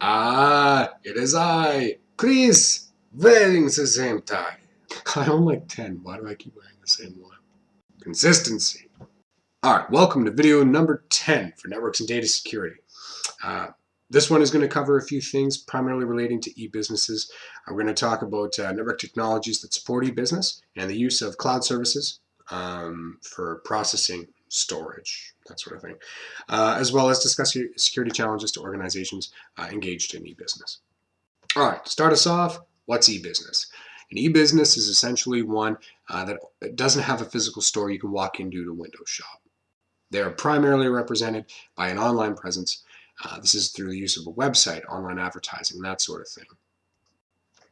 It is I, Chris, wearing the same tie. I own like 10. Why do I keep wearing the same one? Consistency. All right, welcome to video number 10 for networks and data security. This one is going to cover a few things primarily relating to e-businesses. We're going to talk about network technologies that support e-business and the use of cloud services for processing, storage, that sort of thing, as well as discuss security challenges to organizations engaged in e-business. All right, to start us off, what's e-business? An e-business is essentially one that doesn't have a physical store you can walk into to window shop. They are primarily represented by an online presence. This is through the use of a website, online advertising, that sort of thing.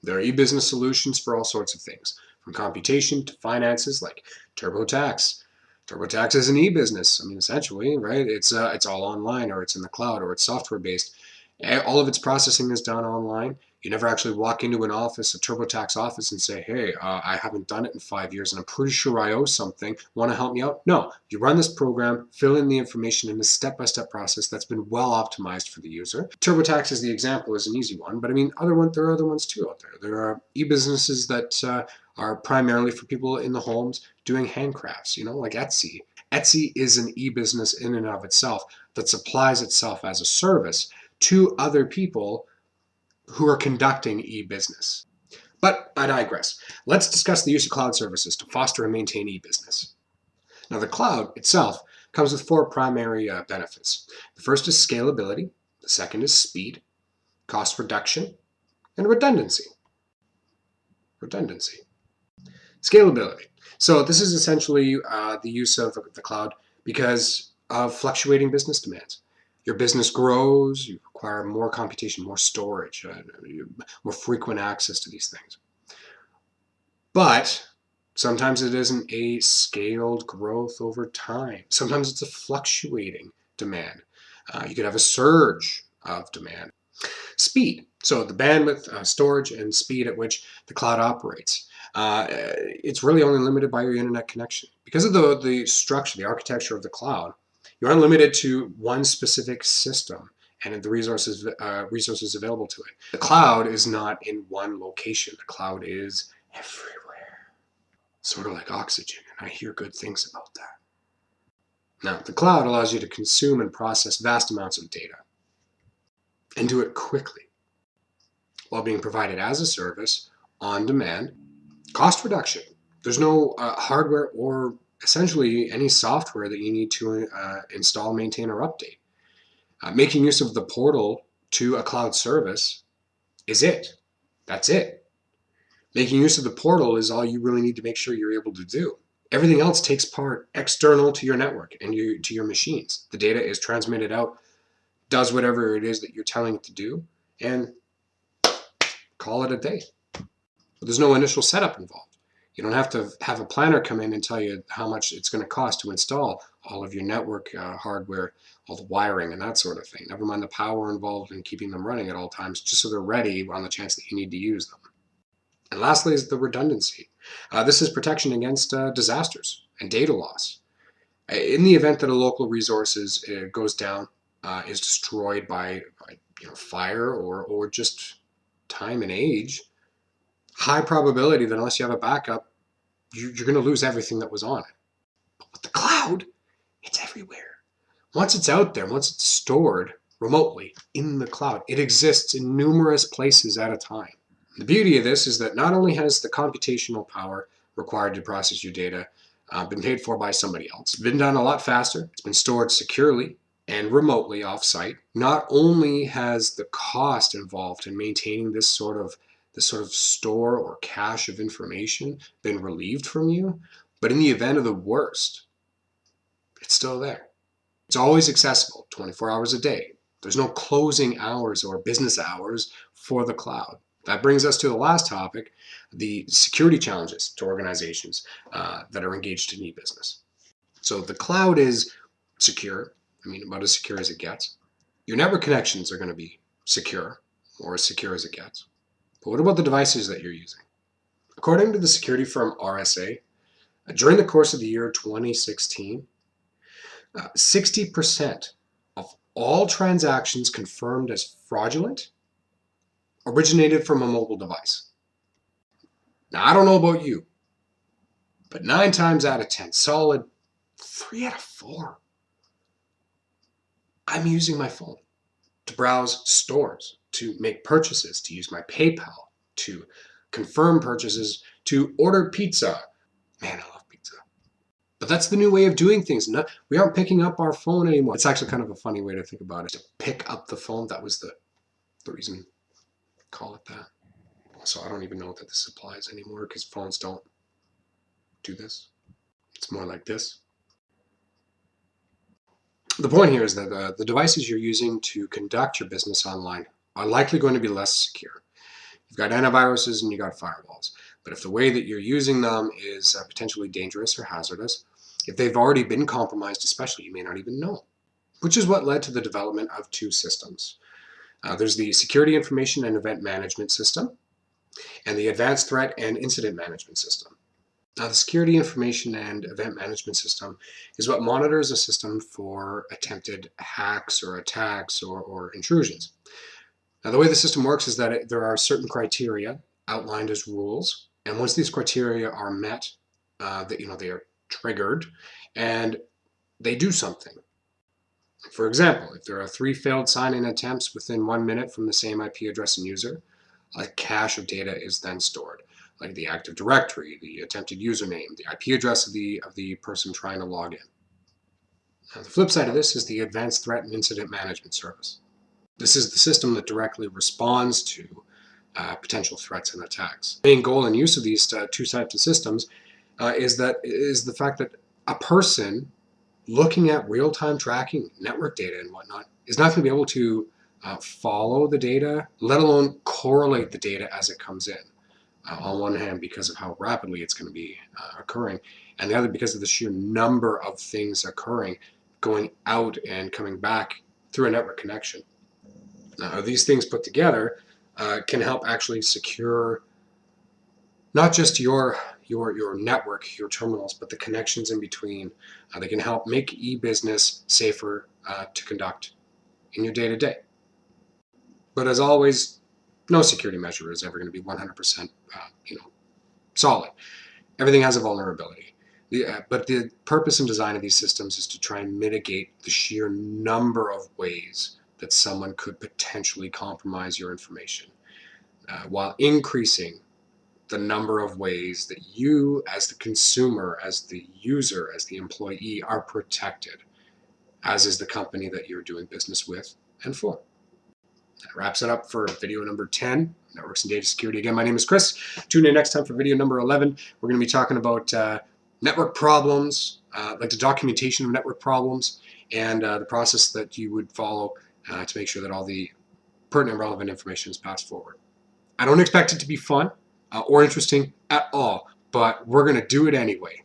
There are e-business solutions for all sorts of things, from computation to finances, like TurboTax. TurboTax is an e-business. I mean, essentially, right? It's all online, or it's in the cloud, or it's software-based. All of its processing is done online. You never actually walk into an office, a TurboTax office, and say, hey, I haven't done it in 5 years, and I'm pretty sure I owe something. Want to help me out? No. You run this program, fill in the information in a step-by-step process that's been well optimized for the user. TurboTax as the example is an easy one, but I mean, there are other ones too out there. There are e-businesses that are primarily for people in the homes doing handcrafts, like Etsy. Etsy is an e-business in and of itself that supplies itself as a service to other people who are conducting e-business. But I digress. Let's discuss the use of cloud services to foster and maintain e-business. Now, the cloud itself comes with 4 primary benefits. The first is scalability, the second is speed, cost reduction, and redundancy. Scalability. So this is essentially the use of the cloud because of fluctuating business demands. Your business grows, you require more computation, more storage, more frequent access to these things. But sometimes it isn't a scaled growth over time. Sometimes it's a fluctuating demand. You could have a surge of demand. Speed, so the bandwidth, storage, and speed at which the cloud operates. It's really only limited by your internet connection. Because of the structure, the architecture of the cloud, you're unlimited to one specific system and the resources available to it. The cloud is not in one location. The cloud is everywhere. Sort of like oxygen, and I hear good things about that. Now, the cloud allows you to consume and process vast amounts of data and do it quickly while being provided as a service on demand. Cost reduction. There's no hardware or essentially any software that you need to install, maintain, or update. Making use of the portal to a cloud service is it. That's it. Making use of the portal is all you really need to make sure you're able to do. Everything else takes part external to your network and to your machines. The data is transmitted out, does whatever it is that you're telling it to do, and call it a day. But there's no initial setup involved. You don't have to have a planner come in and tell you how much it's going to cost to install all of your network hardware, all the wiring and that sort of thing. Never mind the power involved in keeping them running at all times, just so they're ready on the chance that you need to use them. And lastly is the redundancy. This is protection against disasters and data loss. In the event that a local resource goes down, is destroyed by fire or just time and age, high probability that unless you have a backup, you're going to lose everything that was on it. But with the cloud, it's everywhere. Once it's out there, once it's stored remotely in the cloud, it exists in numerous places at a time. The beauty of this is that not only has the computational power required to process your data been paid for by somebody else, it's been done a lot faster, it's been stored securely and remotely off-site. Not only has the cost involved in maintaining this sort of store or cache of information been relieved from you, but in the event of the worst, it's still there. It's always accessible 24 hours a day. There's no closing hours or business hours for the cloud. That brings us to the last topic, the security challenges to organizations that are engaged in e-business. So the cloud is secure. I mean, about as secure as it gets. Your network connections are going to be secure, or as secure as it gets. But what about the devices that you're using? According to the security firm RSA, during the course of the year 2016, 60% of all transactions confirmed as fraudulent originated from a mobile device. Now, I don't know about you, but 9 times out of 10, solid 3 out of 4, I'm using my phone to browse stores, to make purchases, to use my PayPal, to confirm purchases, to order pizza. Man, I love pizza. But that's the new way of doing things. No, we aren't picking up our phone anymore. It's actually kind of a funny way to think about it. To pick up the phone, that was the reason, call it that. So I don't even know that this applies anymore because phones don't do this. It's more like this. The point here is that the devices you're using to conduct your business online are likely going to be less secure. You've got antiviruses and you've got firewalls. But if the way that you're using them is potentially dangerous or hazardous, if they've already been compromised especially, you may not even know. Which is what led to the development of 2 systems. There's the Security Information and Event Management System and the Advanced Threat and Incident Management System. Now, the Security Information and Event Management System is what monitors a system for attempted hacks or attacks or intrusions. Now, the way the system works is that there are certain criteria outlined as rules, and once these criteria are met, they are triggered, and they do something. For example, if there are 3 failed sign-in attempts within 1 minute from the same IP address and user, a cache of data is then stored, like the Active Directory, the attempted username, the IP address of the person trying to log in. Now, the flip side of this is the Advanced Threat and Incident Management Service. This is the system that directly responds to potential threats and attacks. The main goal and use of these 2 types of systems is the fact that a person looking at real-time tracking, network data and whatnot, is not going to be able to follow the data, let alone correlate the data as it comes in. On one hand, because of how rapidly it's going to be occurring, and the other because of the sheer number of things occurring, going out and coming back through a network connection. Now, these things put together can help actually secure not just your network, your terminals, but the connections in between. They can help make e-business safer to conduct in your day-to-day. But as always, no security measure is ever going to be 100% solid. Everything has a vulnerability. But the purpose and design of these systems is to try and mitigate the sheer number of ways that someone could potentially compromise your information, while increasing the number of ways that you, as the consumer, as the user, as the employee, are protected, as is the company that you're doing business with and for. That wraps it up for video number 10, Networks and Data Security. Again, my name is Chris. Tune in next time for video number 11. We're going to be talking about network problems, like the documentation of network problems, and the process that you would follow to make sure that all the pertinent relevant information is passed forward. I don't expect it to be fun or interesting at all, but we're going to do it anyway.